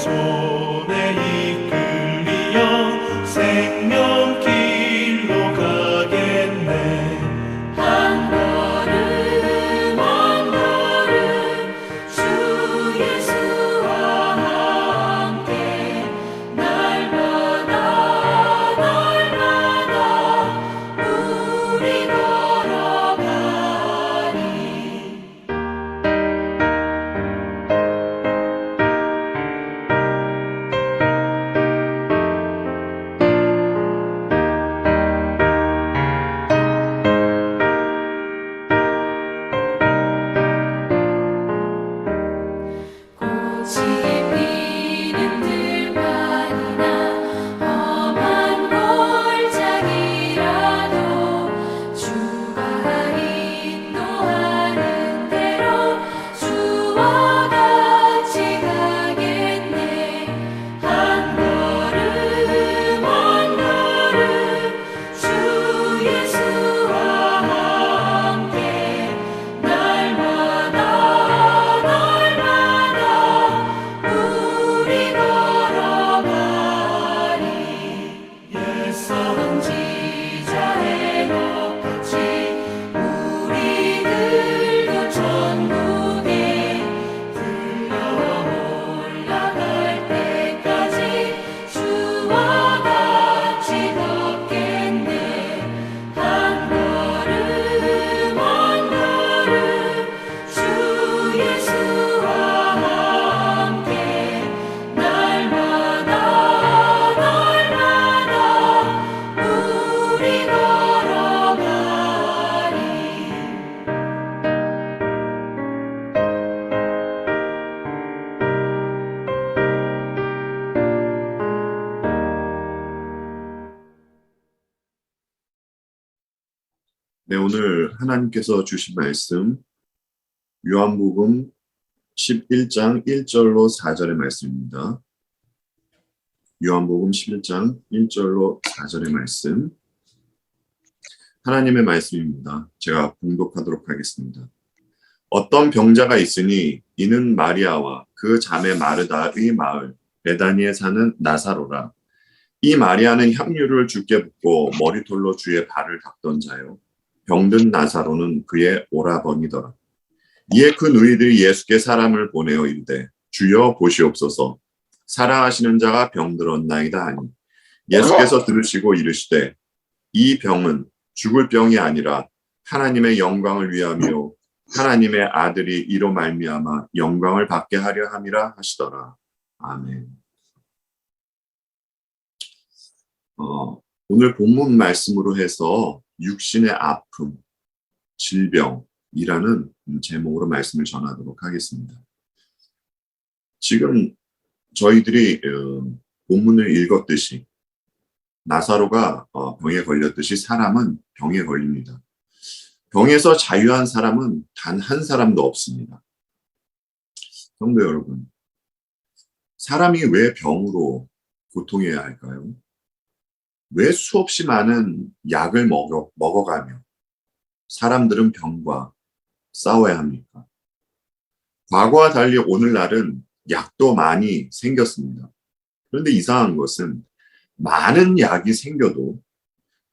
손에 이끌리어 생명길로 가겠네. 한 걸음 한 걸음 주 예수와 함께 날마다 우리 걸어가리. 꽃이 피는 들판이나 험한 골짜기라도 주가 인도하는 대로 주와 같이 가겠네. 한 걸음 한 걸음 주 예수와 함께 날마다 우리 걸어가리. 선지자의 높같이 우리들도 천국에 들려 올라갈 때까지 주와 같이 걷겠네. 한 걸음 한 걸음 주 예수와 함께 날마다 우리 걸어가리. 네, 오늘 하나님께서 주신 말씀 요한복음 11장 1절로 4절의 말씀입니다. 요한복음 11장 1절로 4절의 말씀, 하나님의 말씀입니다. 제가 봉독하도록 하겠습니다. 어떤 병자가 있으니 이는 마리아와 그 자매 마르다의 마을 베다니에 사는 나사로라. 이 마리아는 향유를 주께 붓고 머리털로 주의 발을 닦던 자요, 병든 나사로는 그의 오라버니더라. 이에 그 누이들이 예수께 사람을 보내어 이르되 주여 보시옵소서, 사랑하시는 자가 병들었나이다 하니 예수께서 들으시고 이르시되 이 병은 죽을 병이 아니라 하나님의 영광을 위함이요 하나님의 아들이 이로 말미암아 영광을 받게 하려 함이라 하시더라. 아멘. 오늘 본문 말씀으로 해서 육신의 아픔, 질병이라는 제목으로 말씀을 전하도록 하겠습니다. 지금 저희들이 본문을 읽었듯이 나사로가 병에 걸렸듯이 사람은 병에 걸립니다. 병에서 자유한 사람은 단 한 사람도 없습니다. 성도 여러분, 사람이 왜 병으로 고통해야 할까요? 왜 수없이 많은 약을 먹어가며 사람들은 병과 싸워야 합니까? 과거와 달리 오늘날은 약도 많이 생겼습니다. 그런데 이상한 것은 많은 약이 생겨도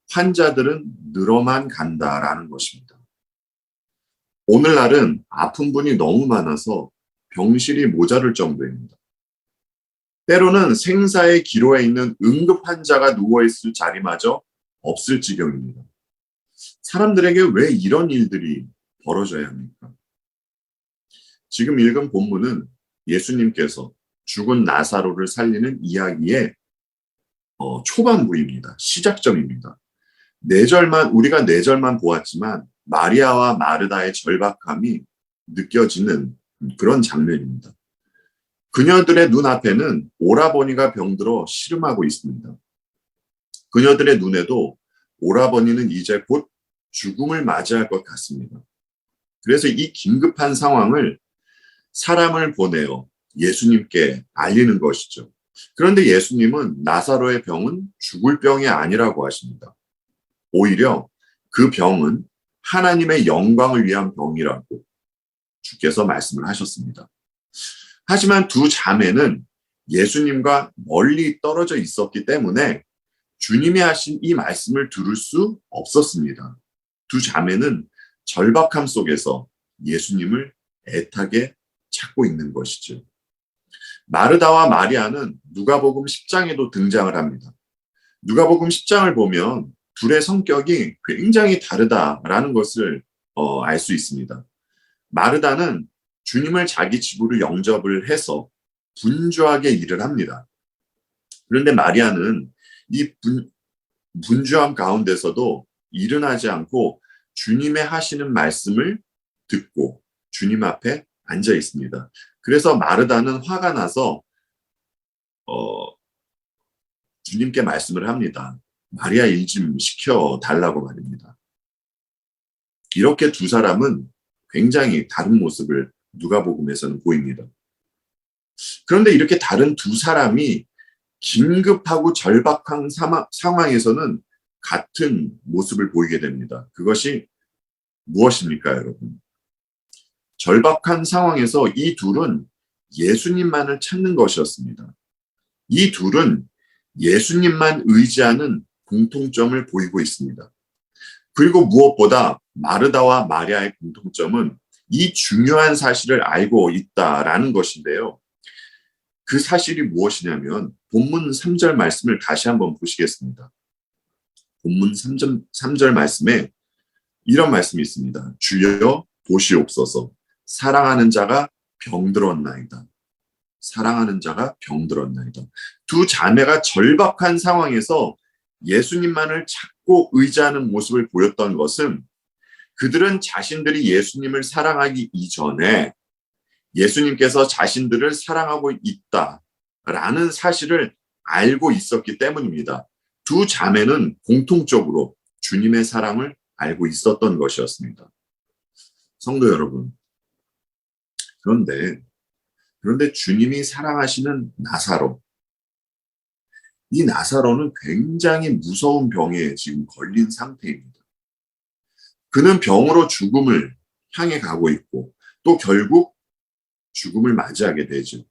환자들은 늘어만 간다라는 것입니다. 오늘날은 아픈 분이 너무 많아서 병실이 모자랄 정도입니다. 때로는 생사의 기로에 있는 응급 환자가 누워있을 자리마저 없을 지경입니다. 사람들에게 왜 이런 일들이 벌어져야 합니까? 지금 읽은 본문은 예수님께서 죽은 나사로를 살리는 이야기의 초반부입니다. 시작점입니다. 우리가 4절만 보았지만 마리아와 마르다의 절박함이 느껴지는 그런 장면입니다. 그녀들의 눈앞에는 오라버니가 병들어 씨름하고 있습니다. 그녀들의 눈에도 오라버니는 이제 곧 죽음을 맞이할 것 같습니다. 그래서 이 긴급한 상황을 사람을 보내어 예수님께 알리는 것이죠. 그런데 예수님은 나사로의 병은 죽을 병이 아니라고 하십니다. 오히려 그 병은 하나님의 영광을 위한 병이라고 주께서 말씀을 하셨습니다. 하지만 두 자매는 예수님과 멀리 떨어져 있었기 때문에 주님이 하신 이 말씀을 들을 수 없었습니다. 두 자매는 절박함 속에서 예수님을 애타게 찾고 있는 것이죠. 마르다와 마리아는 누가복음 10장에도 등장을 합니다. 누가복음 10장을 보면 둘의 성격이 굉장히 다르다라는 것을 알 수 있습니다. 마르다는 주님을 자기 집으로 영접을 해서 분주하게 일을 합니다. 그런데 마리아는 이 분주함 가운데서도 일은 하지 않고 주님의 하시는 말씀을 듣고 주님 앞에 앉아 있습니다. 그래서 마르다는 화가 나서 주님께 말씀을 합니다. 마리아 일 좀 시켜 달라고 말입니다. 이렇게 두 사람은 굉장히 다른 모습을 누가복음에서는 보입니다. 그런데 이렇게 다른 두 사람이 긴급하고 절박한 상황에서는 같은 모습을 보이게 됩니다. 그것이 무엇입니까, 여러분? 절박한 상황에서 이 둘은 예수님만을 찾는 것이었습니다. 이 둘은 예수님만 의지하는 공통점을 보이고 있습니다. 그리고 무엇보다 마르다와 마리아의 공통점은 이 중요한 사실을 알고 있다라는 것인데요. 그 사실이 무엇이냐면 본문 3절 말씀을 다시 한번 보시겠습니다. 본문 3절 말씀에 이런 말씀이 있습니다. 주여 보시옵소서. 사랑하는 자가 병들었나이다. 사랑하는 자가 병들었나이다. 두 자매가 절박한 상황에서 예수님만을 찾고 의지하는 모습을 보였던 것은 그들은 자신들이 예수님을 사랑하기 이전에 예수님께서 자신들을 사랑하고 있다라는 사실을 알고 있었기 때문입니다. 두 자매는 공통적으로 주님의 사랑을 알고 있었던 것이었습니다. 성도 여러분, 그런데 주님이 사랑하시는 나사로, 이 나사로는 굉장히 무서운 병에 지금 걸린 상태입니다. 그는 병으로 죽음을 향해 가고 있고 또 결국 죽음을 맞이하게 되죠.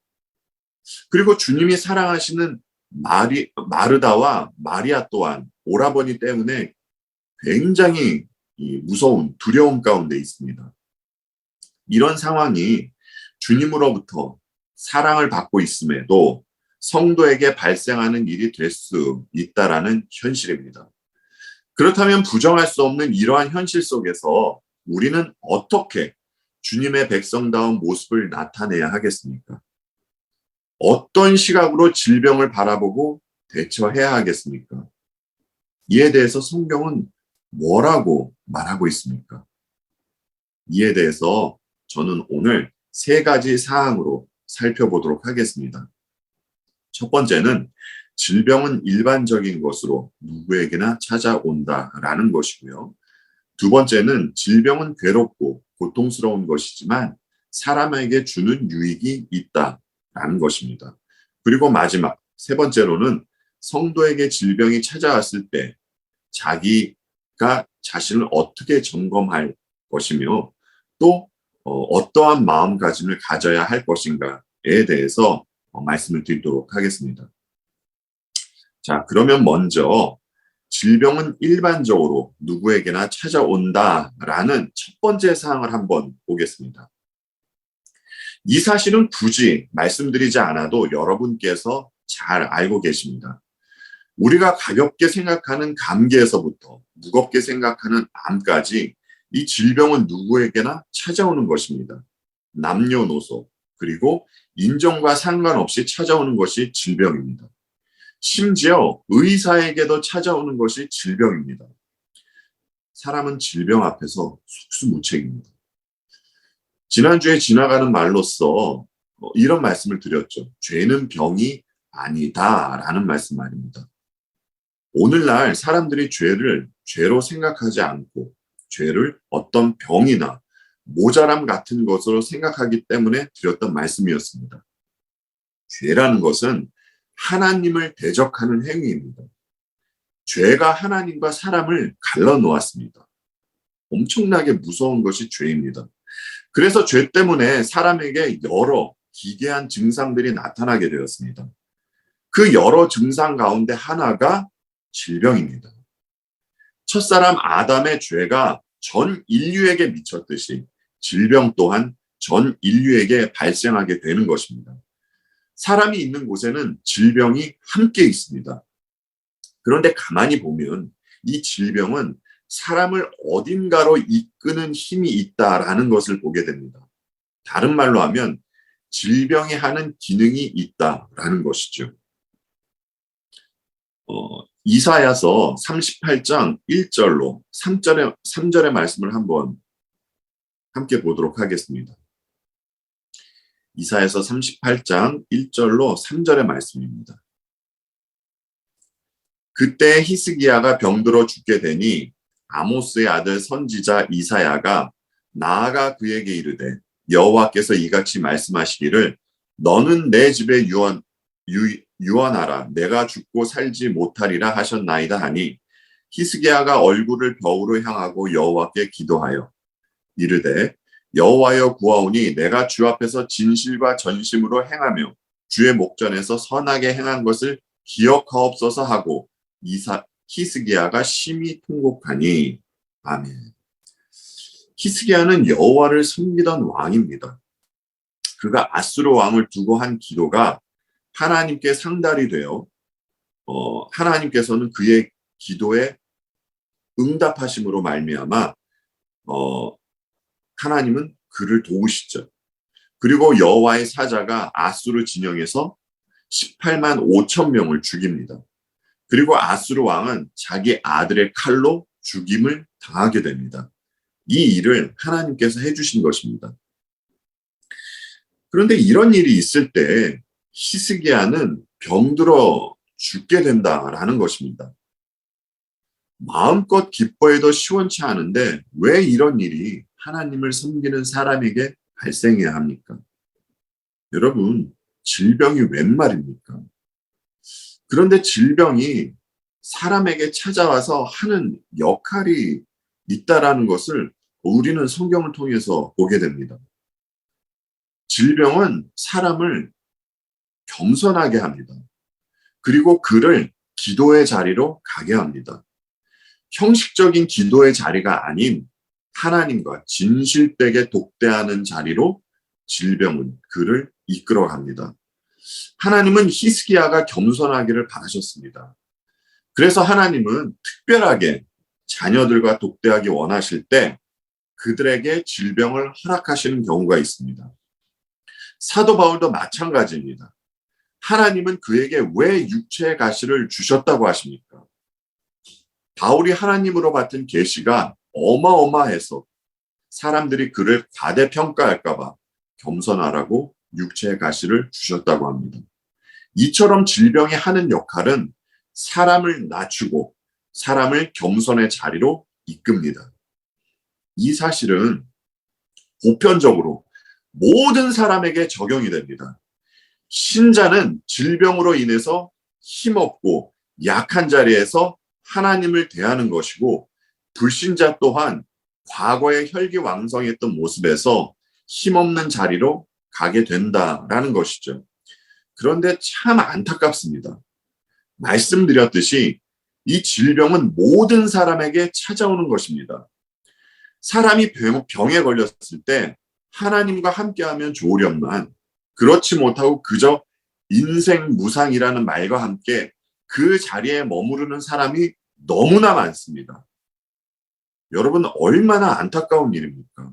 그리고 주님이 사랑하시는 마르다와 마리아 또한 오라버니 때문에 굉장히 무서운 두려움 가운데 있습니다. 이런 상황이 주님으로부터 사랑을 받고 있음에도 성도에게 발생하는 일이 될 수 있다라는 현실입니다. 그렇다면 부정할 수 없는 이러한 현실 속에서 우리는 어떻게 주님의 백성다운 모습을 나타내야 하겠습니까? 어떤 시각으로 질병을 바라보고 대처해야 하겠습니까? 이에 대해서 성경은 뭐라고 말하고 있습니까? 이에 대해서 저는 오늘 3가지 사항으로 살펴보도록 하겠습니다. 첫 번째는 질병은 일반적인 것으로 누구에게나 찾아온다라는 것이고요. 두 번째는 질병은 괴롭고 고통스러운 것이지만 사람에게 주는 유익이 있다라는 것입니다. 그리고 마지막 3번째로는 성도에게 질병이 찾아왔을 때 자기가 자신을 어떻게 점검할 것이며 또 어떠한 마음가짐을 가져야 할 것인가에 대해서 말씀을 드리도록 하겠습니다. 자, 그러면 먼저 질병은 일반적으로 누구에게나 찾아온다라는 첫 번째 사항을 한번 보겠습니다. 이 사실은 굳이 말씀드리지 않아도 여러분께서 잘 알고 계십니다. 우리가 가볍게 생각하는 감기에서부터 무겁게 생각하는 암까지 이 질병은 누구에게나 찾아오는 것입니다. 남녀노소 그리고 인종과 상관없이 찾아오는 것이 질병입니다. 심지어 의사에게도 찾아오는 것이 질병입니다. 사람은 질병 앞에서 속수무책입니다. 지난주에 지나가는 말로써 이런 말씀을 드렸죠. 죄는 병이 아니다라는 말씀 말입니다. 오늘날 사람들이 죄를 죄로 생각하지 않고 죄를 어떤 병이나 모자람 같은 것으로 생각하기 때문에 드렸던 말씀이었습니다. 죄라는 것은 하나님을 대적하는 행위입니다. 죄가 하나님과 사람을 갈라놓았습니다. 엄청나게 무서운 것이 죄입니다. 그래서 죄 때문에 사람에게 여러 기괴한 증상들이 나타나게 되었습니다. 그 여러 증상 가운데 하나가 질병입니다. 첫사람 아담의 죄가 전 인류에게 미쳤듯이 질병 또한 전 인류에게 발생하게 되는 것입니다. 사람이 있는 곳에는 질병이 함께 있습니다. 그런데 가만히 보면 이 질병은 사람을 어딘가로 이끄는 힘이 있다라는 것을 보게 됩니다. 다른 말로 하면 질병이 하는 기능이 있다라는 것이죠. 이사야서 38장 1절로 3절의 말씀을 한번 함께 보도록 하겠습니다. 이사야서 38장 1절로 3절의 말씀입니다. 그때 히스기야가 병들어 죽게 되니 아모스의 아들 선지자 이사야가 나아가 그에게 이르되 여호와께서 이같이 말씀하시기를 너는 내 집에 유언하라 내가 죽고 살지 못하리라 하셨나이다 하니 히스기야가 얼굴을 벽으로 향하고 여호와께 기도하여 이르되 여호와여 구하오니 내가 주 앞에서 진실과 전심으로 행하며 주의 목전에서 선하게 행한 것을 기억하옵소서 하고 히스기야가 심히 통곡하니 아멘. 히스기야는 여호와를 섬기던 왕입니다. 그가 아수르 왕을 두고 한 기도가 하나님께 상달이 되어 하나님께서는 그의 기도에 응답하심으로 말미암아 하나님은 그를 도우시죠. 그리고 여호와의 사자가 아수르 진영에서 18만 5천 명을 죽입니다. 그리고 아수르 왕은 자기 아들의 칼로 죽임을 당하게 됩니다. 이 일을 하나님께서 해주신 것입니다. 그런데 이런 일이 있을 때 히스기야는 병들어 죽게 된다라는 것입니다. 마음껏 기뻐해도 시원치 않은데 왜 이런 일이 하나님을 섬기는 사람에게 발생해야 합니까? 여러분, 질병이 웬 말입니까? 그런데 질병이 사람에게 찾아와서 하는 역할이 있다라는 것을 우리는 성경을 통해서 보게 됩니다. 질병은 사람을 겸손하게 합니다. 그리고 그를 기도의 자리로 가게 합니다. 형식적인 기도의 자리가 아닌 하나님과 진실되게 독대하는 자리로 질병은 그를 이끌어 갑니다. 하나님은 히스기야가 겸손하기를 바라셨습니다. 그래서 하나님은 특별하게 자녀들과 독대하기 원하실 때 그들에게 질병을 허락하시는 경우가 있습니다. 사도 바울도 마찬가지입니다. 하나님은 그에게 왜 육체의 가시를 주셨다고 하십니까? 바울이 하나님으로 받은 계시가 어마어마해서 사람들이 그를 과대평가할까 봐 겸손하라고 육체의 가시를 주셨다고 합니다. 이처럼 질병이 하는 역할은 사람을 낮추고 사람을 겸손의 자리로 이끕니다. 이 사실은 보편적으로 모든 사람에게 적용이 됩니다. 신자는 질병으로 인해서 힘없고 약한 자리에서 하나님을 대하는 것이고 불신자 또한 과거에 혈기왕성했던 모습에서 힘없는 자리로 가게 된다라는 것이죠. 그런데 참 안타깝습니다. 말씀드렸듯이 이 질병은 모든 사람에게 찾아오는 것입니다. 사람이 병에 걸렸을 때 하나님과 함께하면 좋으련만 그렇지 못하고 그저 인생 무상이라는 말과 함께 그 자리에 머무르는 사람이 너무나 많습니다. 여러분, 얼마나 안타까운 일입니까?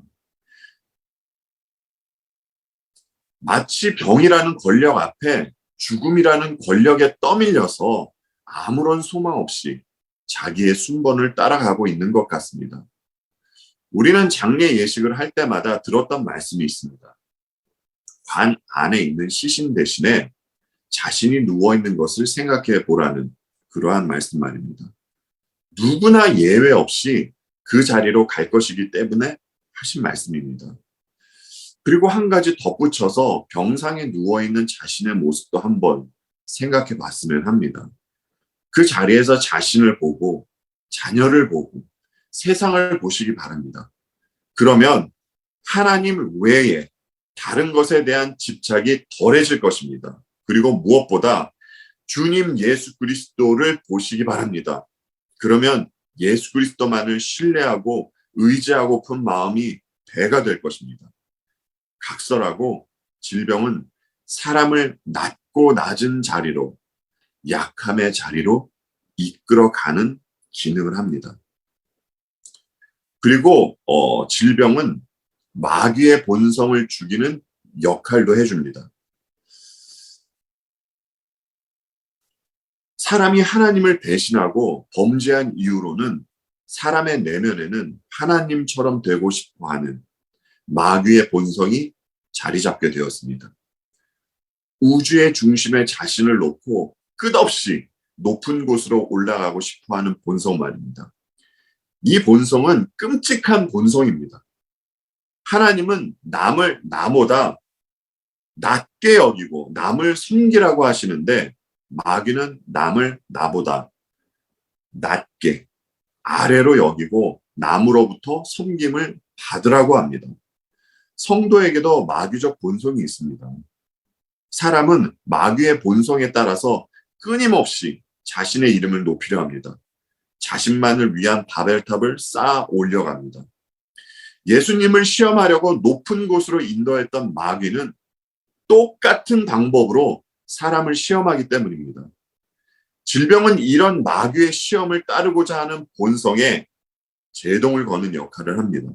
마치 병이라는 권력 앞에 죽음이라는 권력에 떠밀려서 아무런 소망 없이 자기의 순번을 따라가고 있는 것 같습니다. 우리는 장례 예식을 할 때마다 들었던 말씀이 있습니다. 관 안에 있는 시신 대신에 자신이 누워있는 것을 생각해 보라는 그러한 말씀 말입니다. 누구나 예외 없이 그 자리로 갈 것이기 때문에 하신 말씀입니다. 그리고 한 가지 덧붙여서 병상에 누워있는 자신의 모습도 한번 생각해 봤으면 합니다. 그 자리에서 자신을 보고 자녀를 보고 세상을 보시기 바랍니다. 그러면 하나님 외에 다른 것에 대한 집착이 덜해질 것입니다. 그리고 무엇보다 주님 예수 그리스도를 보시기 바랍니다. 그러면 예수 그리스도만을 신뢰하고 의지하고픈 마음이 배가 될 것입니다. 각설하고 질병은 사람을 낮고 낮은 자리로, 약함의 자리로 이끌어가는 기능을 합니다. 그리고 질병은 마귀의 본성을 죽이는 역할도 해줍니다. 사람이 하나님을 배신하고 범죄한 이유로는 사람의 내면에는 하나님처럼 되고 싶어하는 마귀의 본성이 자리 잡게 되었습니다. 우주의 중심에 자신을 놓고 끝없이 높은 곳으로 올라가고 싶어하는 본성 말입니다. 이 본성은 끔찍한 본성입니다. 하나님은 남을 나보다 낮게 여기고 남을 섬기라고 하시는데 마귀는 남을 나보다 낮게 아래로 여기고 남으로부터 섬김을 받으라고 합니다. 성도에게도 마귀적 본성이 있습니다. 사람은 마귀의 본성에 따라서 끊임없이 자신의 이름을 높이려 합니다. 자신만을 위한 바벨탑을 쌓아 올려갑니다. 예수님을 시험하려고 높은 곳으로 인도했던 마귀는 똑같은 방법으로 사람을 시험하기 때문입니다. 질병은 이런 마귀의 시험을 따르고자 하는 본성에 제동을 거는 역할을 합니다.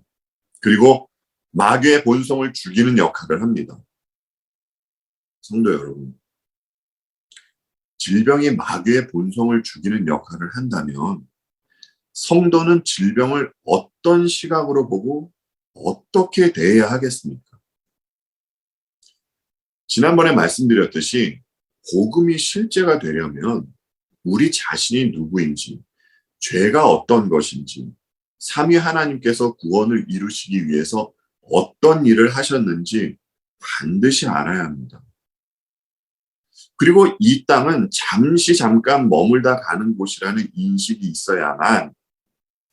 그리고 마귀의 본성을 죽이는 역할을 합니다. 성도 여러분, 질병이 마귀의 본성을 죽이는 역할을 한다면 성도는 질병을 어떤 시각으로 보고 어떻게 대해야 하겠습니까? 지난번에 말씀드렸듯이 복음이 실제가 되려면 우리 자신이 누구인지, 죄가 어떤 것인지, 삼위 하나님께서 구원을 이루시기 위해서 어떤 일을 하셨는지 반드시 알아야 합니다. 그리고 이 땅은 잠깐 머물다 가는 곳이라는 인식이 있어야만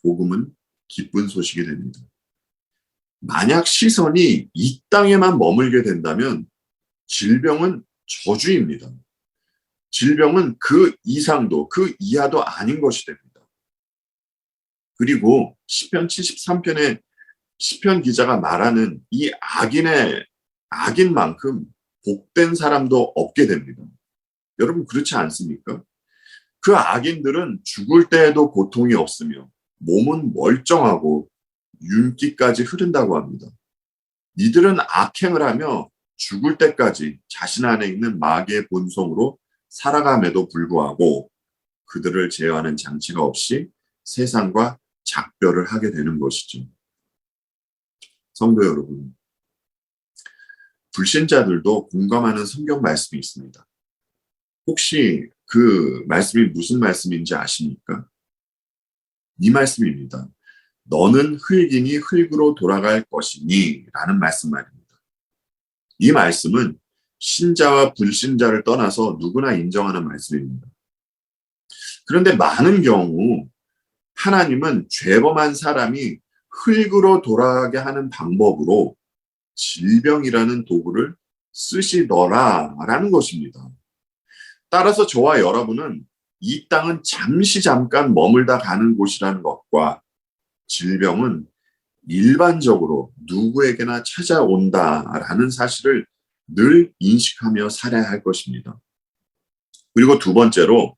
복음은 기쁜 소식이 됩니다. 만약 시선이 이 땅에만 머물게 된다면 질병은 저주입니다. 질병은 그 이상도 그 이하도 아닌 것이 됩니다. 그리고 시편 73편의 시편 기자가 말하는 이 악인만큼 복된 사람도 없게 됩니다. 여러분 그렇지 않습니까? 그 악인들은 죽을 때에도 고통이 없으며 몸은 멀쩡하고 윤기까지 흐른다고 합니다. 이들은 악행을 하며 죽을 때까지 자신 안에 있는 마귀의 본성으로 살아감에도 불구하고 그들을 제어하는 장치가 없이 세상과 작별을 하게 되는 것이죠. 성도 여러분, 불신자들도 공감하는 성경 말씀이 있습니다. 혹시 그 말씀이 무슨 말씀인지 아십니까? 이 말씀입니다. 너는 흙이니 흙으로 돌아갈 것이니 라는 말씀 말입니다. 이 말씀은 신자와 불신자를 떠나서 누구나 인정하는 말씀입니다. 그런데 많은 경우 하나님은 죄범한 사람이 흙으로 돌아가게 하는 방법으로 질병이라는 도구를 쓰시더라라는 것입니다. 따라서 저와 여러분은 이 땅은 잠깐 머물다 가는 곳이라는 것과 질병은 일반적으로 누구에게나 찾아온다라는 사실을 늘 인식하며 살아야 할 것입니다. 그리고 두 번째로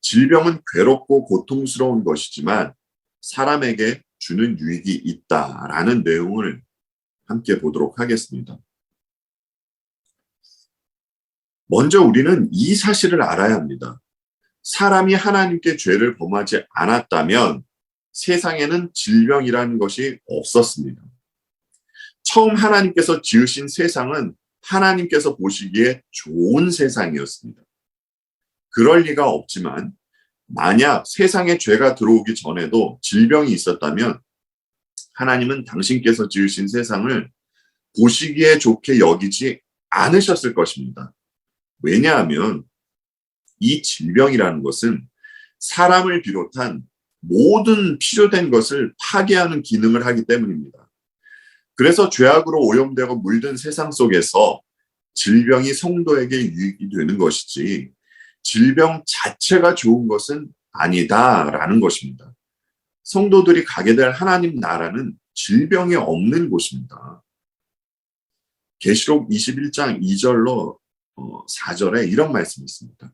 질병은 괴롭고 고통스러운 것이지만 사람에게 주는 유익이 있다라는 내용을 함께 보도록 하겠습니다. 먼저 우리는 이 사실을 알아야 합니다. 사람이 하나님께 죄를 범하지 않았다면 세상에는 질병이라는 것이 없었습니다. 처음 하나님께서 지으신 세상은 하나님께서 보시기에 좋은 세상이었습니다. 그럴 리가 없지만 만약 세상에 죄가 들어오기 전에도 질병이 있었다면 하나님은 당신께서 지으신 세상을 보시기에 좋게 여기지 않으셨을 것입니다. 왜냐하면 이 질병이라는 것은 사람을 비롯한 모든 필요된 것을 파괴하는 기능을 하기 때문입니다. 그래서 죄악으로 오염되고 물든 세상 속에서 질병이 성도에게 유익이 되는 것이지 질병 자체가 좋은 것은 아니다라는 것입니다. 성도들이 가게 될 하나님 나라는 질병이 없는 곳입니다. 계시록 21장 2절로 4절에 이런 말씀이 있습니다.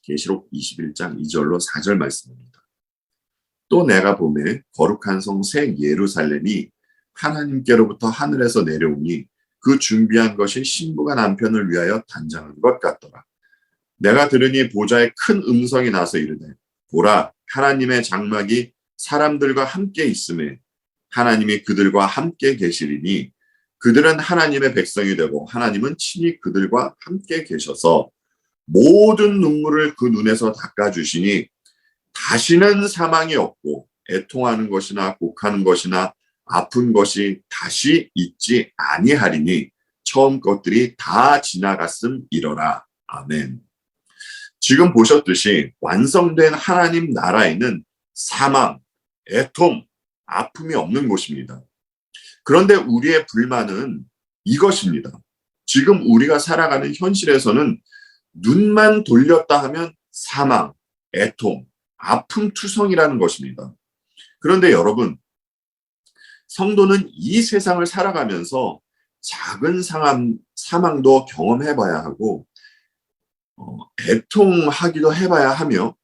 계시록 21장 2절로 4절 말씀입니다. 또 내가 보매 거룩한 성 새 예루살렘이 하나님께로부터 하늘에서 내려오니 그 준비한 것이 신부가 남편을 위하여 단장한 것 같더라. 내가 들으니 보좌에 큰 음성이 나서 이르되 보라 하나님의 장막이 사람들과 함께 있음에 하나님이 그들과 함께 계시리니 그들은 하나님의 백성이 되고 하나님은 친히 그들과 함께 계셔서 모든 눈물을 그 눈에서 닦아주시니 다시는 사망이 없고 애통하는 것이나 곡하는 것이나 아픈 것이 다시 있지 아니하리니 처음 것들이 다 지나갔음이러라. 아멘. 지금 보셨듯이 완성된 하나님 나라에는 사망, 애통, 아픔이 없는 곳입니다. 그런데 우리의 불만은 이것입니다. 지금 우리가 살아가는 현실에서는 눈만 돌렸다 하면 사망, 애통, 아픔 투성이라는 것입니다. 그런데 여러분, 성도는 이 세상을 살아가면서 작은 사망도 경험해봐야 하고 애통하기도 해봐야 하며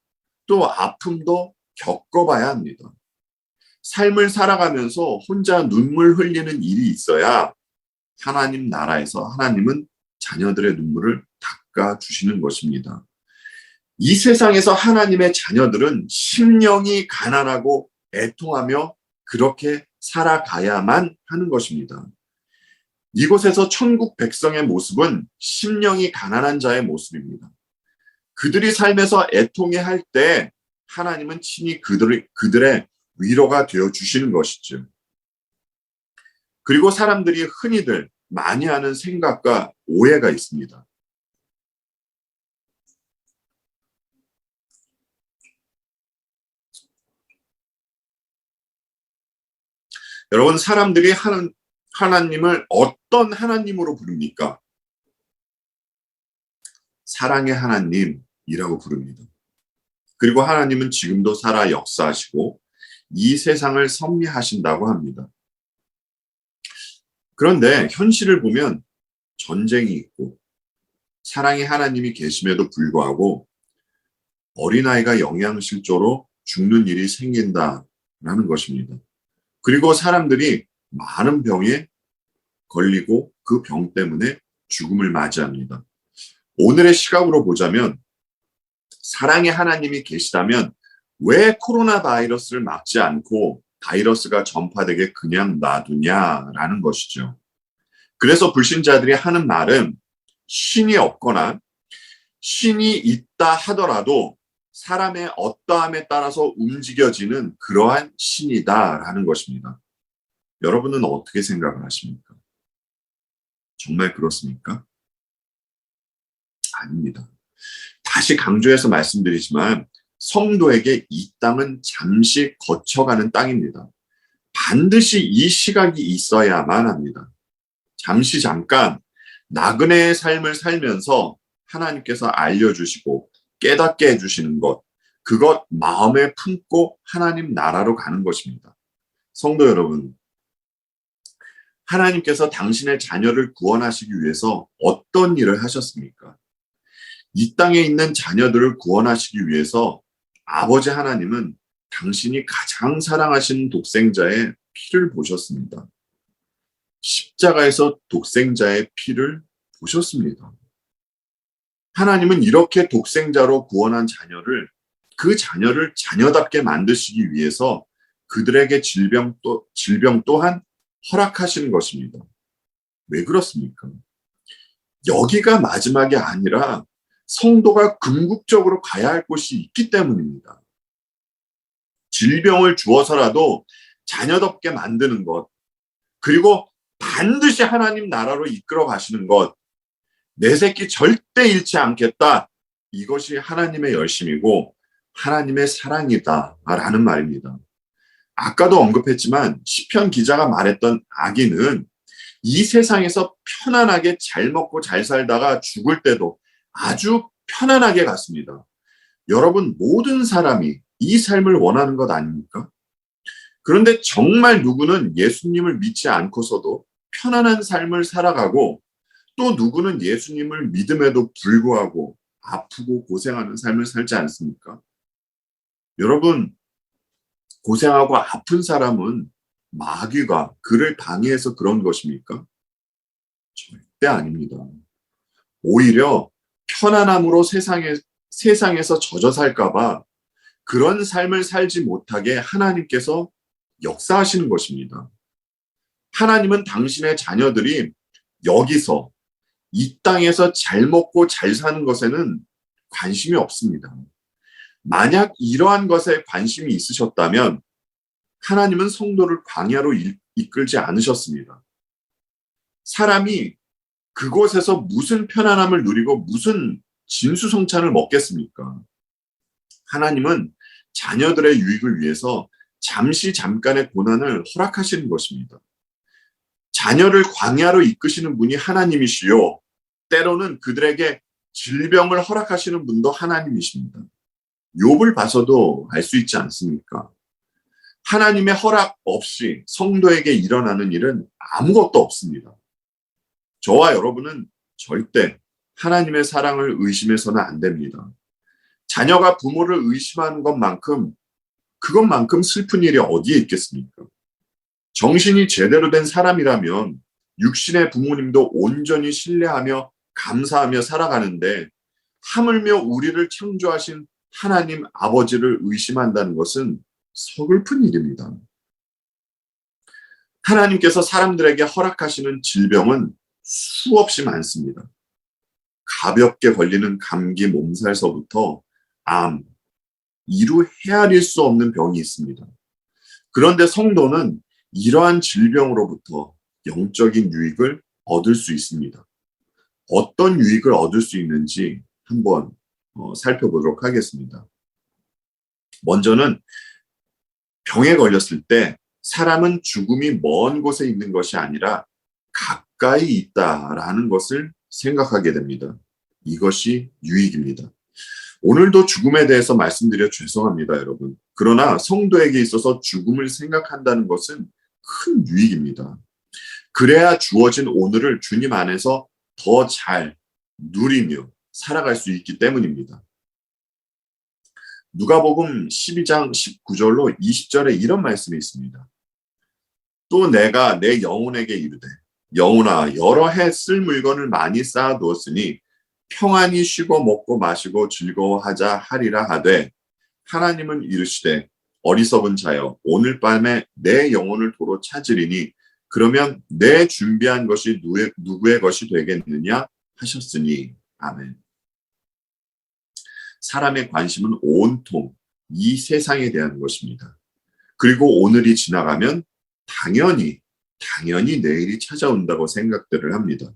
또 아픔도 겪어봐야 합니다. 삶을 살아가면서 혼자 눈물 흘리는 일이 있어야 하나님 나라에서 하나님은 자녀들의 눈물을 닦아주시는 것입니다. 이 세상에서 하나님의 자녀들은 심령이 가난하고 애통하며 그렇게 살아가야만 하는 것입니다. 이곳에서 천국 백성의 모습은 심령이 가난한 자의 모습입니다. 그들이 삶에서 애통해할 때 하나님은 친히 그들의 위로가 되어 주시는 것이죠. 그리고 사람들이 흔히들 많이 하는 생각과 오해가 있습니다. 여러분, 사람들이 하나님을 어떤 하나님으로 부릅니까? 사랑의 하나님이라고 부릅니다. 그리고 하나님은 지금도 살아 역사하시고 이 세상을 섭리하신다고 합니다. 그런데 현실을 보면 전쟁이 있고 사랑의 하나님이 계심에도 불구하고 어린아이가 영양실조로 죽는 일이 생긴다라는 것입니다. 그리고 사람들이 많은 병에 걸리고 그 병 때문에 죽음을 맞이합니다. 오늘의 시각으로 보자면 사랑의 하나님이 계시다면 왜 코로나 바이러스를 막지 않고 바이러스가 전파되게 그냥 놔두냐라는 것이죠. 그래서 불신자들이 하는 말은 신이 없거나 신이 있다 하더라도 사람의 어떠함에 따라서 움직여지는 그러한 신이다라는 것입니다. 여러분은 어떻게 생각을 하십니까? 정말 그렇습니까? 아닙니다. 다시 강조해서 말씀드리지만 성도에게 이 땅은 잠시 거쳐가는 땅입니다. 반드시 이 시각이 있어야만 합니다. 잠시 잠깐 나그네의 삶을 살면서 하나님께서 알려주시고 깨닫게 해주시는 것, 그것 마음에 품고 하나님 나라로 가는 것입니다. 성도 여러분, 하나님께서 당신의 자녀를 구원하시기 위해서 어떤 일을 하셨습니까? 이 땅에 있는 자녀들을 구원하시기 위해서 아버지 하나님은 당신이 가장 사랑하시는 독생자의 피를 보셨습니다. 십자가에서 독생자의 피를 보셨습니다. 하나님은 이렇게 독생자로 구원한 자녀를 그 자녀를 자녀답게 만드시기 위해서 그들에게 질병 또한 허락하시는 것입니다. 왜 그렇습니까? 여기가 마지막이 아니라 성도가 궁극적으로 가야 할 곳이 있기 때문입니다. 질병을 주어서라도 자녀답게 만드는 것, 그리고 반드시 하나님 나라로 이끌어 가시는 것, 내 새끼 절대 잃지 않겠다. 이것이 하나님의 열심이고 하나님의 사랑이다라는 말입니다. 아까도 언급했지만 시편 기자가 말했던 악인은 이 세상에서 편안하게 잘 먹고 잘 살다가 죽을 때도 아주 편안하게 갔습니다. 여러분, 모든 사람이 이 삶을 원하는 것 아닙니까? 그런데 정말 누구는 예수님을 믿지 않고서도 편안한 삶을 살아가고 또 누구는 예수님을 믿음에도 불구하고 아프고 고생하는 삶을 살지 않습니까? 여러분, 고생하고 아픈 사람은 마귀가 그를 방해해서 그런 것입니까? 절대 아닙니다. 오히려 편안함으로 세상에서 젖어 살까봐 그런 삶을 살지 못하게 하나님께서 역사하시는 것입니다. 하나님은 당신의 자녀들이 여기서 이 땅에서 잘 먹고 잘 사는 것에는 관심이 없습니다. 만약 이러한 것에 관심이 있으셨다면 하나님은 성도를 광야로 이끌지 않으셨습니다. 사람이 그곳에서 무슨 편안함을 누리고 무슨 진수성찬을 먹겠습니까? 하나님은 자녀들의 유익을 위해서 잠깐의 고난을 허락하시는 것입니다. 자녀를 광야로 이끄시는 분이 하나님이시요. 때로는 그들에게 질병을 허락하시는 분도 하나님이십니다. 욥을 봐서도 알 수 있지 않습니까? 하나님의 허락 없이 성도에게 일어나는 일은 아무것도 없습니다. 저와 여러분은 절대 하나님의 사랑을 의심해서는 안 됩니다. 자녀가 부모를 의심하는 그것만큼 슬픈 일이 어디에 있겠습니까? 정신이 제대로 된 사람이라면 육신의 부모님도 온전히 신뢰하며 감사하며 살아가는데 하물며 우리를 창조하신 하나님 아버지를 의심한다는 것은 서글픈 일입니다. 하나님께서 사람들에게 허락하시는 질병은 수없이 많습니다. 가볍게 걸리는 감기 몸살서부터 암, 이루 헤아릴 수 없는 병이 있습니다. 그런데 성도는 이러한 질병으로부터 영적인 유익을 얻을 수 있습니다. 어떤 유익을 얻을 수 있는지 한번 살펴보도록 하겠습니다. 먼저는 병에 걸렸을 때 사람은 죽음이 먼 곳에 있는 것이 아니라 가까이 있다라는 것을 생각하게 됩니다. 이것이 유익입니다. 오늘도 죽음에 대해서 말씀드려 죄송합니다, 여러분. 그러나 성도에게 있어서 죽음을 생각한다는 것은 큰 유익입니다. 그래야 주어진 오늘을 주님 안에서 더 잘 누리며 살아갈 수 있기 때문입니다. 누가복음 12장 19절로 20절에 이런 말씀이 있습니다. 또 내가 내 영혼에게 이르되 영혼아 여러 해 쓸 물건을 많이 쌓아두었으니 평안히 쉬고 먹고 마시고 즐거워하자 하리라 하되 하나님은 이르시되 어리석은 자여 오늘 밤에 내 영혼을 도로 찾으리니 그러면 내 준비한 것이 누구의 것이 되겠느냐 하셨으니 아멘. 사람의 관심은 온통 이 세상에 대한 것입니다. 그리고 오늘이 지나가면 당연히 내일이 찾아온다고 생각들을 합니다.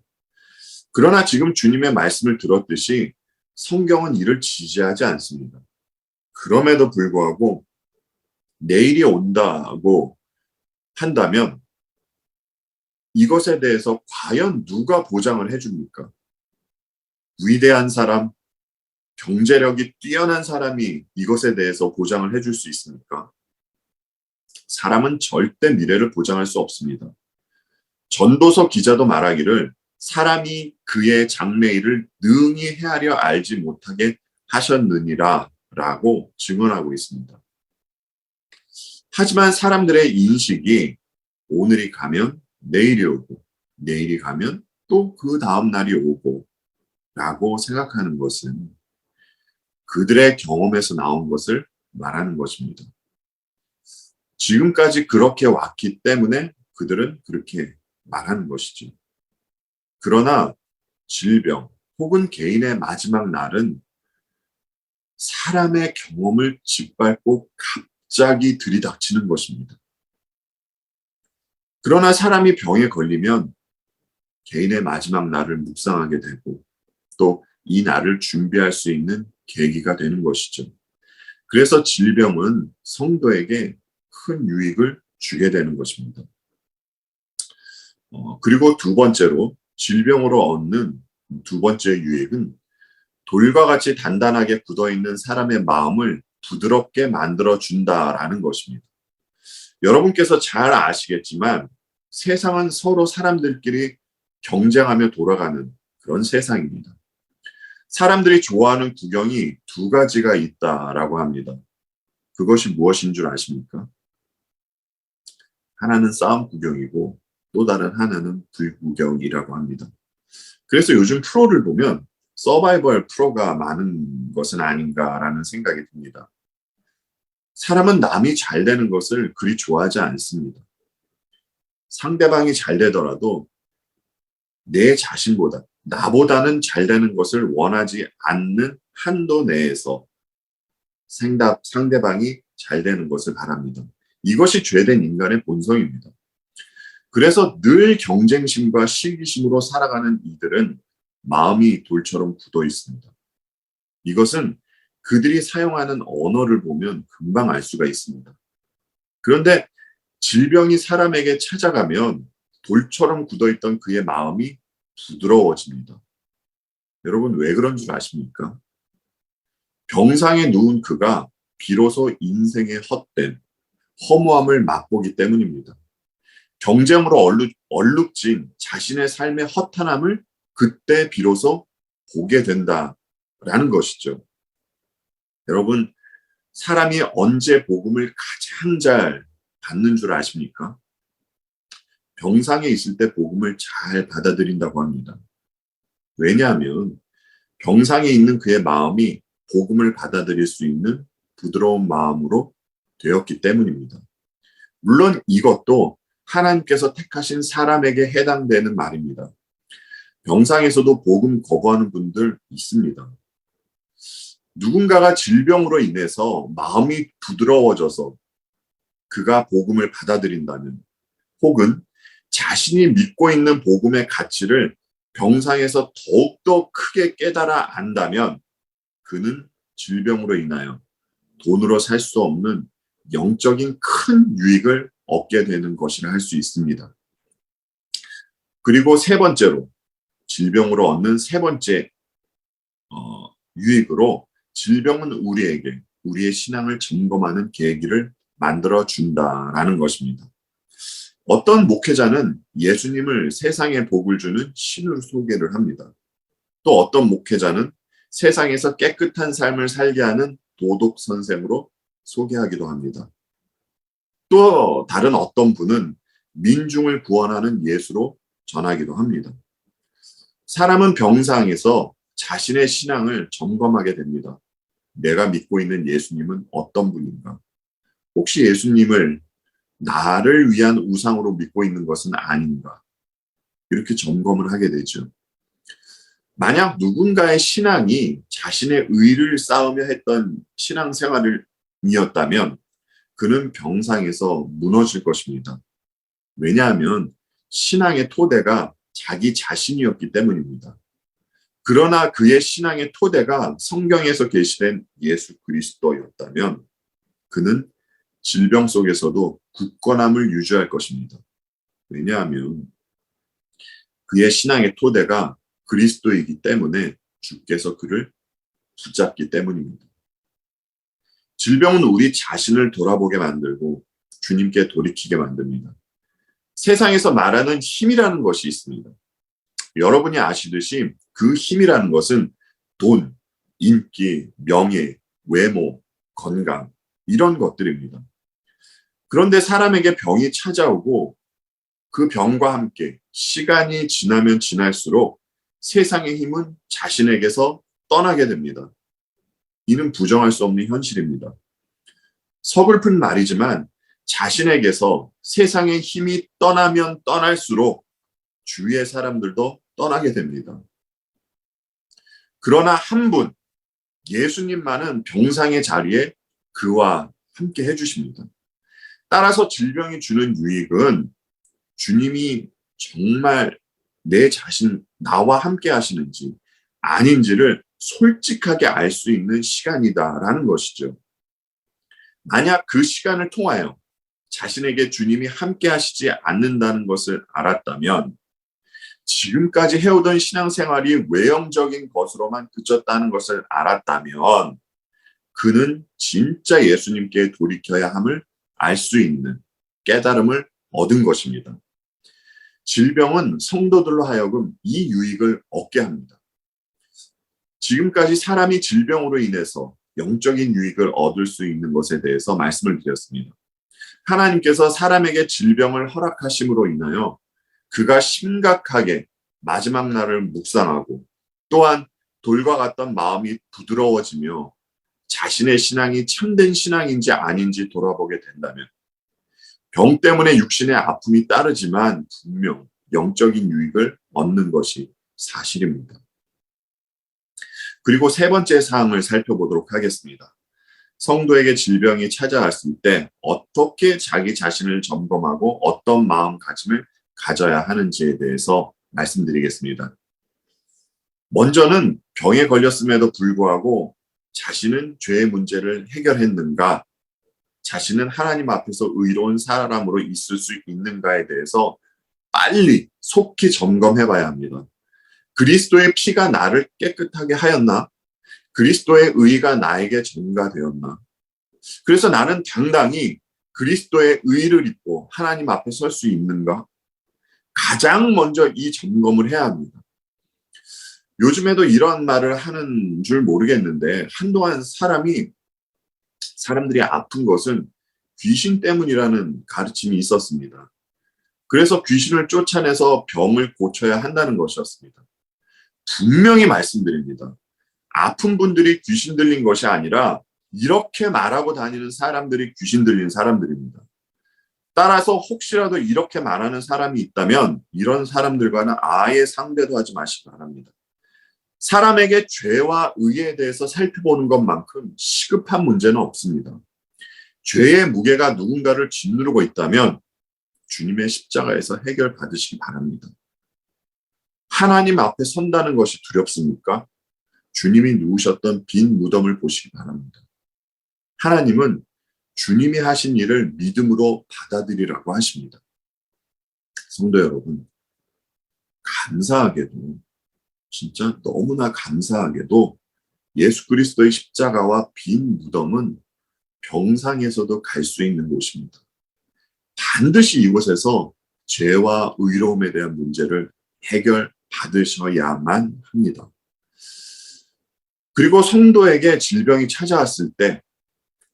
그러나 지금 주님의 말씀을 들었듯이 성경은 이를 지지하지 않습니다. 그럼에도 불구하고 내일이 온다고 한다면 이것에 대해서 과연 누가 보장을 해줍니까? 위대한 사람, 경제력이 뛰어난 사람이 이것에 대해서 보장을 해줄 수 있습니까? 사람은 절대 미래를 보장할 수 없습니다. 전도서 기자도 말하기를 사람이 그의 장래일을 능히 헤아려 알지 못하게 하셨느니라 라고 증언하고 있습니다. 하지만 사람들의 인식이 오늘이 가면 내일이 오고 내일이 가면 또 그 다음 날이 오고 라고 생각하는 것은 그들의 경험에서 나온 것을 말하는 것입니다. 지금까지 그렇게 왔기 때문에 그들은 그렇게 말하는 것이죠. 그러나 질병 혹은 개인의 마지막 날은 사람의 경험을 짓밟고 갑자기 들이닥치는 것입니다. 그러나 사람이 병에 걸리면 개인의 마지막 날을 묵상하게 되고 또 이 날을 준비할 수 있는 계기가 되는 것이죠. 그래서 질병은 성도에게 큰 유익을 주게 되는 것입니다. 그리고 두 번째로 질병으로 얻는 두 번째 유익은 돌과 같이 단단하게 굳어있는 사람의 마음을 부드럽게 만들어준다라는 것입니다. 여러분께서 잘 아시겠지만 세상은 서로 사람들끼리 경쟁하며 돌아가는 그런 세상입니다. 사람들이 좋아하는 구경이 두 가지가 있다라고 합니다. 그것이 무엇인 줄 아십니까? 하나는 싸움 구경이고 또 다른 하나는 불구경이라고 합니다. 그래서 요즘 프로를 보면 서바이벌 프로가 많은 것은 아닌가라는 생각이 듭니다. 사람은 남이 잘 되는 것을 그리 좋아하지 않습니다. 상대방이 잘 되더라도 내 자신보다, 나보다는 잘 되는 것을 원하지 않는 한도 내에서 상대방이 잘 되는 것을 바랍니다. 이것이 죄된 인간의 본성입니다. 그래서 늘 경쟁심과 시기심으로 살아가는 이들은 마음이 돌처럼 굳어 있습니다. 이것은 그들이 사용하는 언어를 보면 금방 알 수가 있습니다. 그런데 질병이 사람에게 찾아가면 돌처럼 굳어있던 그의 마음이 부드러워집니다. 여러분 왜 그런 줄 아십니까? 병상에 누운 그가 비로소 인생의 헛된 허무함을 맛보기 때문입니다. 경쟁으로 얼룩진 자신의 삶의 허탄함을 그때 비로소 보게 된다라는 것이죠. 여러분, 사람이 언제 복음을 가장 잘 받는 줄 아십니까? 병상에 있을 때 복음을 잘 받아들인다고 합니다. 왜냐하면 병상에 있는 그의 마음이 복음을 받아들일 수 있는 부드러운 마음으로 되었기 때문입니다. 물론 이것도 하나님께서 택하신 사람에게 해당되는 말입니다. 병상에서도 복음 거부하는 분들 있습니다. 누군가가 질병으로 인해서 마음이 부드러워져서 그가 복음을 받아들인다면, 혹은 자신이 믿고 있는 복음의 가치를 병상에서 더욱더 크게 깨달아 안다면 그는 질병으로 인하여 돈으로 살 수 없는 영적인 큰 유익을 얻게 되는 것이라 할 수 있습니다. 그리고 세 번째로, 질병으로 얻는 세 번째 유익으로, 질병은 우리에게 우리의 신앙을 점검하는 계기를 만들어준다라는 것입니다. 어떤 목회자는 예수님을 세상에 복을 주는 신으로 소개를 합니다. 또 어떤 목회자는 세상에서 깨끗한 삶을 살게 하는 도덕 선생으로 소개하기도 합니다. 또 다른 어떤 분은 민중을 구원하는 예수로 전하기도 합니다. 사람은 병상에서 자신의 신앙을 점검하게 됩니다. 내가 믿고 있는 예수님은 어떤 분인가? 혹시 예수님을 나를 위한 우상으로 믿고 있는 것은 아닌가? 이렇게 점검을 하게 되죠. 만약 누군가의 신앙이 자신의 의를 쌓으며 했던 신앙생활이었다면 그는 병상에서 무너질 것입니다. 왜냐하면 신앙의 토대가 자기 자신이었기 때문입니다. 그러나 그의 신앙의 토대가 성경에서 계시된 예수 그리스도였다면 그는 질병 속에서도 굳건함을 유지할 것입니다. 왜냐하면 그의 신앙의 토대가 그리스도이기 때문에 주께서 그를 붙잡기 때문입니다. 질병은 우리 자신을 돌아보게 만들고 주님께 돌이키게 만듭니다. 세상에서 말하는 힘이라는 것이 있습니다. 여러분이 아시듯이 그 힘이라는 것은 돈, 인기, 명예, 외모, 건강 이런 것들입니다. 그런데 사람에게 병이 찾아오고 그 병과 함께 시간이 지나면 지날수록 세상의 힘은 자신에게서 떠나게 됩니다. 이는 부정할 수 없는 현실입니다. 서글픈 말이지만 자신에게서 세상의 힘이 떠나면 떠날수록 주위의 사람들도 떠나게 됩니다. 그러나 한 분, 예수님만은 병상의 자리에 그와 함께 해주십니다. 따라서 질병이 주는 유익은 주님이 정말 내 자신, 나와 함께 하시는지 아닌지를 솔직하게 알 수 있는 시간이다라는 것이죠. 만약 그 시간을 통하여 자신에게 주님이 함께 하시지 않는다는 것을 알았다면 지금까지 해오던 신앙생활이 외형적인 것으로만 그쳤다는 것을 알았다면 그는 진짜 예수님께 돌이켜야 함을 알 수 있는 깨달음을 얻은 것입니다. 질병은 성도들로 하여금 이 유익을 얻게 합니다. 지금까지 사람이 질병으로 인해서 영적인 유익을 얻을 수 있는 것에 대해서 말씀을 드렸습니다. 하나님께서 사람에게 질병을 허락하심으로 인하여 그가 심각하게 마지막 날을 묵상하고 또한 돌과 같던 마음이 부드러워지며 자신의 신앙이 참된 신앙인지 아닌지 돌아보게 된다면 병 때문에 육신의 아픔이 따르지만 분명 영적인 유익을 얻는 것이 사실입니다. 그리고 세 번째 사항을 살펴보도록 하겠습니다. 성도에게 질병이 찾아왔을 때 어떻게 자기 자신을 점검하고 어떤 마음가짐을 가져야 하는지에 대해서 말씀드리겠습니다. 먼저는 병에 걸렸음에도 불구하고 자신은 죄의 문제를 해결했는가, 자신은 하나님 앞에서 의로운 사람으로 있을 수 있는가에 대해서 빨리 속히 점검해 봐야 합니다. 그리스도의 피가 나를 깨끗하게 하였나? 그리스도의 의가 나에게 전가되었나? 그래서 나는 당당히 그리스도의 의를 입고 하나님 앞에 설 수 있는가? 가장 먼저 이 점검을 해야 합니다. 요즘에도 이런 말을 하는 줄 모르겠는데 한동안 사람들이 아픈 것은 귀신 때문이라는 가르침이 있었습니다. 그래서 귀신을 쫓아내서 병을 고쳐야 한다는 것이었습니다. 분명히 말씀드립니다. 아픈 분들이 귀신 들린 것이 아니라 이렇게 말하고 다니는 사람들이 귀신 들린 사람들입니다. 따라서 혹시라도 이렇게 말하는 사람이 있다면 이런 사람들과는 아예 상대도 하지 마시기 바랍니다. 사람에게 죄와 의에 대해서 살펴보는 것만큼 시급한 문제는 없습니다. 죄의 무게가 누군가를 짓누르고 있다면 주님의 십자가에서 해결받으시기 바랍니다. 하나님 앞에 선다는 것이 두렵습니까? 주님이 누우셨던 빈 무덤을 보시기 바랍니다. 하나님은 주님이 하신 일을 믿음으로 받아들이라고 하십니다. 성도 여러분, 감사하게도 진짜 너무나 감사하게도 예수 그리스도의 십자가와 빈 무덤은 병상에서도 갈 수 있는 곳입니다. 반드시 이곳에서 죄와 의로움에 대한 문제를 해결받으셔야만 합니다. 그리고 성도에게 질병이 찾아왔을 때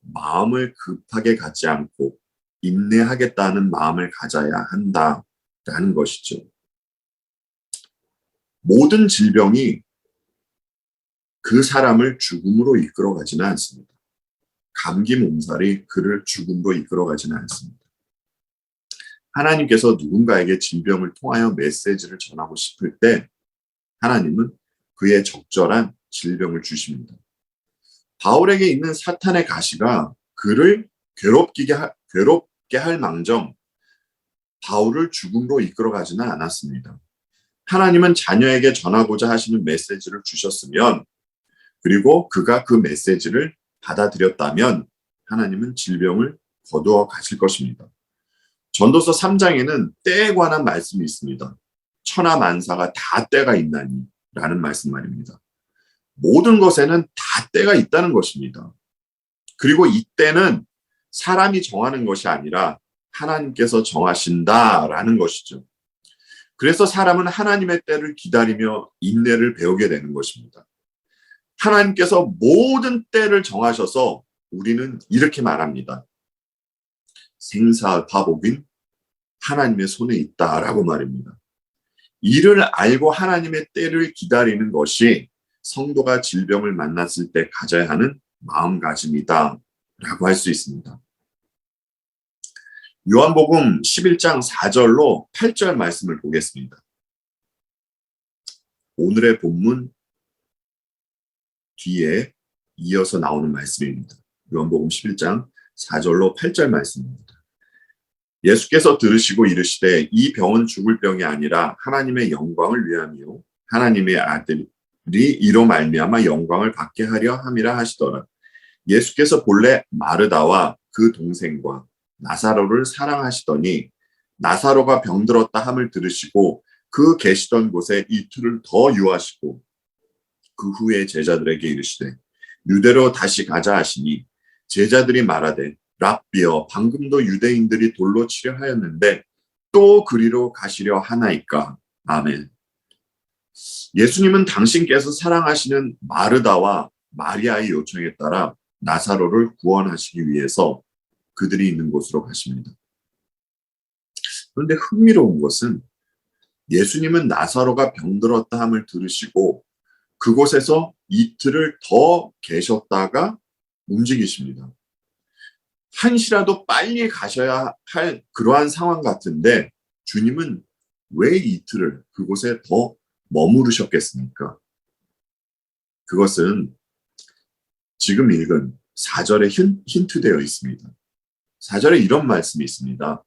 마음을 급하게 갖지 않고 인내하겠다는 마음을 가져야 한다라는 것이죠. 모든 질병이 그 사람을 죽음으로 이끌어가지는 않습니다. 감기 몸살이 그를 죽음으로 이끌어가지는 않습니다. 하나님께서 누군가에게 질병을 통하여 메시지를 전하고 싶을 때 하나님은 그의 적절한 질병을 주십니다. 바울에게 있는 사탄의 가시가 그를 괴롭게 할 망정 바울을 죽음으로 이끌어가지는 않았습니다. 하나님은 자녀에게 전하고자 하시는 메시지를 주셨으면 그리고 그가 그 메시지를 받아들였다면 하나님은 질병을 거두어 가실 것입니다. 전도서 3장에는 때에 관한 말씀이 있습니다. 천하만사가 다 때가 있나니 라는 말씀 말입니다. 모든 것에는 다 때가 있다는 것입니다. 그리고 이 때는 사람이 정하는 것이 아니라 하나님께서 정하신다라는 것이죠. 그래서 사람은 하나님의 때를 기다리며 인내를 배우게 되는 것입니다. 하나님께서 모든 때를 정하셔서 우리는 이렇게 말합니다. 생사화복인 하나님의 손에 있다라고 말입니다. 이를 알고 하나님의 때를 기다리는 것이 성도가 질병을 만났을 때 가져야 하는 마음가짐이다 라고 할 수 있습니다. 요한복음 11장 4절로 8절 말씀을 보겠습니다. 오늘의 본문 뒤에 이어서 나오는 말씀입니다. 요한복음 11장 4절로 8절 말씀입니다. 예수께서 들으시고 이르시되 이 병은 죽을 병이 아니라 하나님의 영광을 위함이요 하나님의 아들이 이로 말미암아 영광을 받게 하려 함이라 하시더라. 예수께서 본래 마르다와 그 동생과 나사로를 사랑하시더니 나사로가 병들었다 함을 들으시고 그 계시던 곳에 이틀을 더 유하시고 그 후에 제자들에게 이르시되 유대로 다시 가자 하시니 제자들이 말하되 랍비여 방금도 유대인들이 돌로 치려 하였는데 또 그리로 가시려 하나이까. 아멘. 예수님은 당신께서 사랑하시는 마르다와 마리아의 요청에 따라 나사로를 구원하시기 위해서 그들이 있는 곳으로 가십니다. 그런데 흥미로운 것은 예수님은 나사로가 병들었다 함을 들으시고 그곳에서 이틀을 더 계셨다가 움직이십니다. 한시라도 빨리 가셔야 할 그러한 상황 같은데 주님은 왜 이틀을 그곳에 더 머무르셨겠습니까? 그것은 지금 읽은 4절에 힌트되어 있습니다. 4절에 이런 말씀이 있습니다.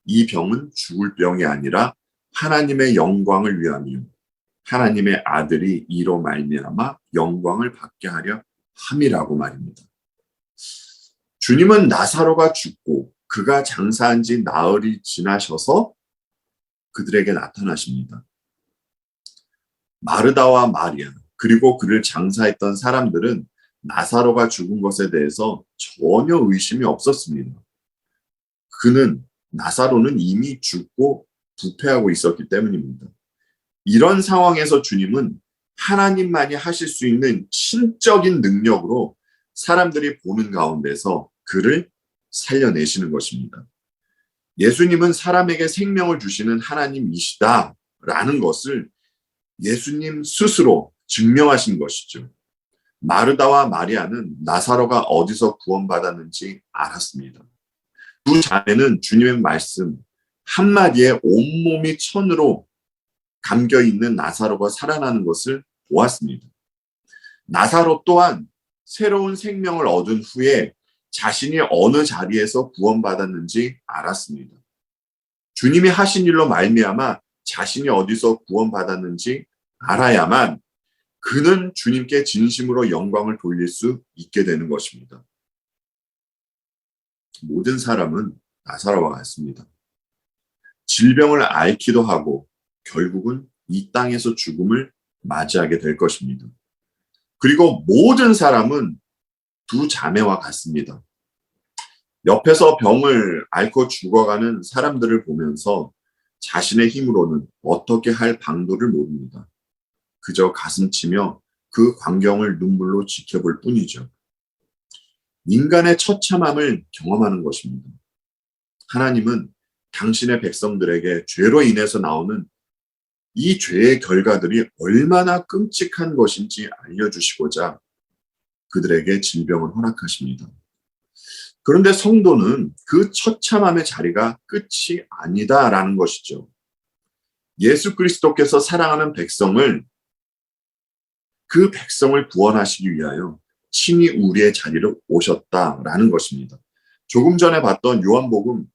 이 병은 죽을 병이 아니라 하나님의 영광을 위함이요 하나님의 아들이 이로 말미암아 영광을 받게 하려 함이라고 말입니다. 주님은 나사로가 죽고 그가 장사한 지 나흘이 지나셔서 그들에게 나타나십니다. 마르다와 마리아 그리고 그를 장사했던 사람들은 나사로가 죽은 것에 대해서 전혀 의심이 없었습니다. 나사로는 이미 죽고 부패하고 있었기 때문입니다. 이런 상황에서 주님은 하나님만이 하실 수 있는 신적인 능력으로 사람들이 보는 가운데서 그를 살려내시는 것입니다. 예수님은 사람에게 생명을 주시는 하나님이시다라는 것을 예수님 스스로 증명하신 것이죠. 마르다와 마리아는 나사로가 어디서 구원받았는지 알았습니다. 두 자매는 주님의 말씀 한마디에 온몸이 천으로 감겨있는 나사로가 살아나는 것을 보았습니다. 나사로 또한 새로운 생명을 얻은 후에 자신이 어느 자리에서 구원받았는지 알았습니다. 주님이 하신 일로 말미암아 자신이 어디서 구원받았는지 알아야만 그는 주님께 진심으로 영광을 돌릴 수 있게 되는 것입니다. 모든 사람은 나사로와 같습니다. 질병을 앓기도 하고 결국은 이 땅에서 죽음을 맞이하게 될 것입니다. 그리고 모든 사람은 두 자매와 같습니다. 옆에서 병을 앓고 죽어가는 사람들을 보면서 자신의 힘으로는 어떻게 할 방도를 모릅니다. 그저 가슴치며 그 광경을 눈물로 지켜볼 뿐이죠. 인간의 처참함을 경험하는 것입니다. 하나님은 당신의 백성들에게 죄로 인해서 나오는 이 죄의 결과들이 얼마나 끔찍한 것인지 알려주시고자 그들에게 질병을 허락하십니다. 그런데 성도는 그 처참함의 자리가 끝이 아니다라는 것이죠. 예수 그리스도께서 사랑하는 그 백성을 구원하시기 위하여 친히 우리의 자리로 오셨다라는 것입니다. 조금 전에 봤던 요한복음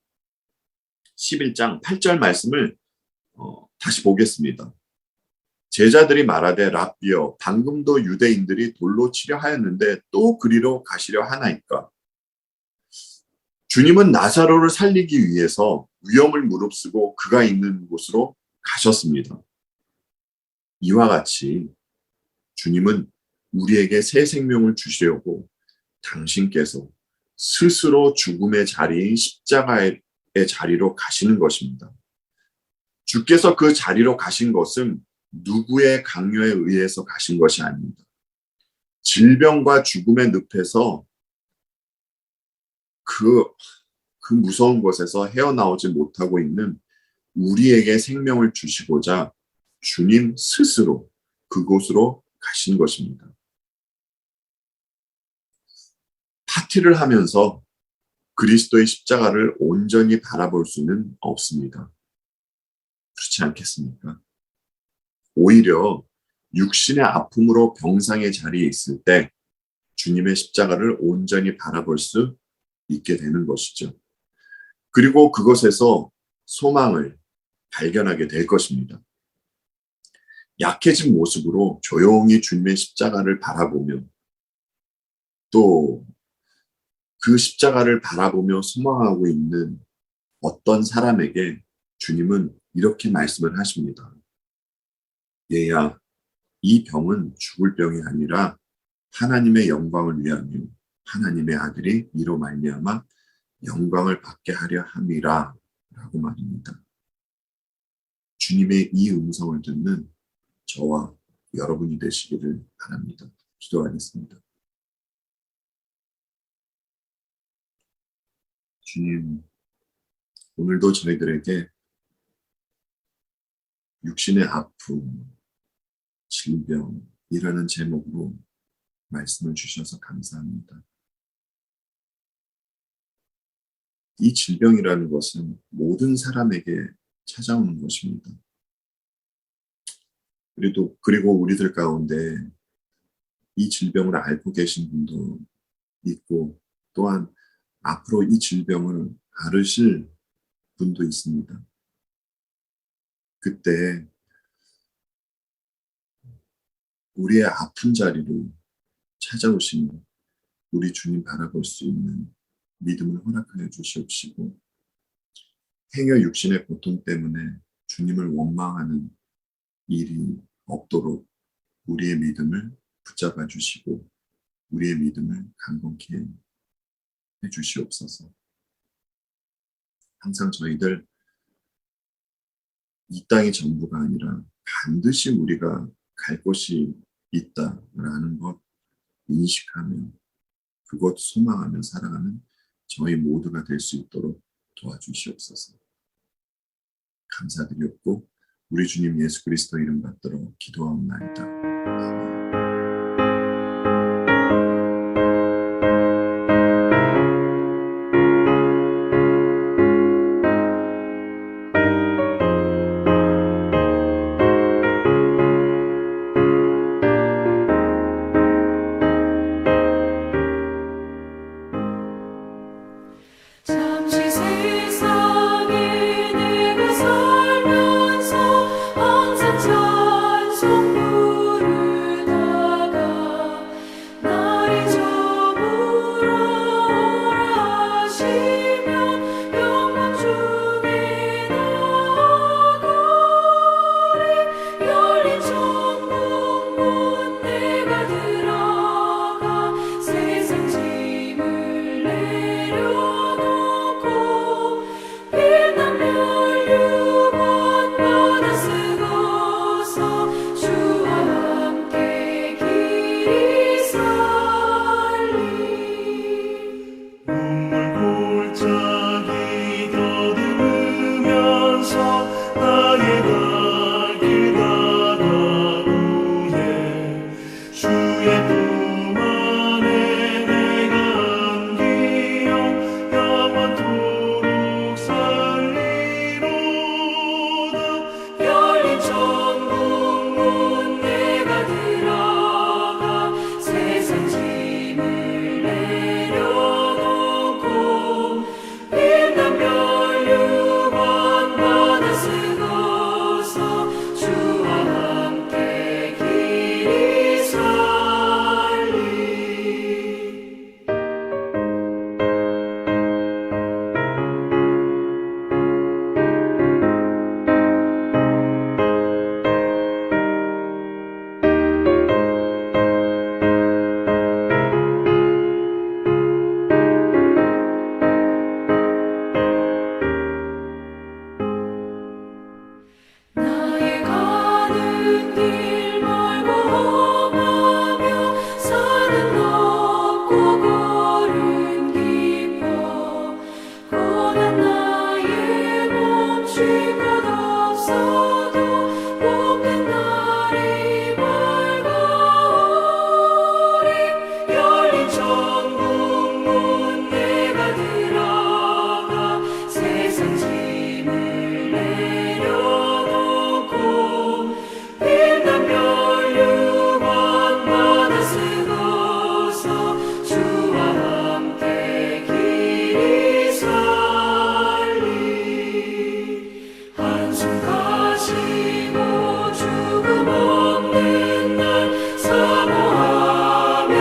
11장 8절 말씀을 다시 보겠습니다. 제자들이 말하되 랍비여 방금도 유대인들이 돌로 치려 하였는데 또 그리로 가시려 하나이까. 주님은 나사로를 살리기 위해서 위험을 무릅쓰고 그가 있는 곳으로 가셨습니다. 이와 같이 주님은 우리에게 새 생명을 주시려고 당신께서 스스로 죽음의 자리인 십자가의 자리로 가시는 것입니다. 주께서 그 자리로 가신 것은 누구의 강요에 의해서 가신 것이 아닙니다. 질병과 죽음의 늪에서 그 무서운 곳에서 헤어나오지 못하고 있는 우리에게 생명을 주시고자 주님 스스로 그곳으로 가신 것입니다. 파티를 하면서 그리스도의 십자가를 온전히 바라볼 수는 없습니다. 그렇지 않겠습니까? 오히려 육신의 아픔으로 병상의 자리에 있을 때 주님의 십자가를 온전히 바라볼 수 있게 되는 것이죠. 그리고 그것에서 소망을 발견하게 될 것입니다. 약해진 모습으로 조용히 주님의 십자가를 바라보며 또 그 십자가를 바라보며 소망하고 있는 어떤 사람에게 주님은 이렇게 말씀을 하십니다. 얘야, 이 병은 죽을 병이 아니라 하나님의 영광을 위하며 하나님의 아들이 이로 말미암아 영광을 받게 하려 함이라 라고 말입니다. 주님의 이 음성을 듣는 저와 여러분이 되시기를 바랍니다. 기도하겠습니다. 주님, 오늘도 저희들에게 육신의 아픔, 질병이라는 제목으로 말씀을 주셔서 감사합니다. 이 질병이라는 것은 모든 사람에게 찾아오는 것입니다. 그리고 우리들 가운데 이 질병을 알고 계신 분도 있고 또한 앞으로 이 질병을 앓으실 분도 있습니다. 그때 우리의 아픈 자리로 찾아오시는 우리 주님 바라볼 수 있는 믿음을 허락하여 주시옵시고 행여 육신의 고통 때문에 주님을 원망하는 일이 없도록 우리의 믿음을 붙잡아 주시고 우리의 믿음을 강건케 해 주시옵소서. 항상 저희들 이 땅이 전부가 아니라 반드시 우리가 갈 곳이 있다라는 것 인식하며 그것 소망하며 살아가는 저희 모두가 될 수 있도록 도와주시옵소서. 감사드렸고 우리 주님 예수 그리스도 이름 받들어 기도하옵나이다. 아멘. 잠시 세상에 내가 살면서 항상 찬송 부르다가 날이 저물어 오라 하시면 영광 중에 나아가리 열린 천국 문 내가 들어가 세상 짐을 내려놓고 빛난 멸류관 받아 쓰고서 주와 함께 길이 살리 눈물 골짜기 더듬으면서 나의 갈 길 가다 후에 주의 품 안에 내가 안기어 영원토록 살리로다. 열린 천국 문 내가 들어가 세상 짐을 내려놓고 빛난 멸류관 받아 쓰고서 주와 함께 길이 살리 나의 가는 길 멀고 험하며 산은 높고 걸음 깊어 고난 나의 멈출 것 없어도 복된 날이 밝아오리 열린 천국 문 내가 들어가 세상 짐을 내려놓고 빛난 멸류관 받아 쓰고서 주와 함께 길이 살리 한숨 가시고 죽음 없는 날 사모하며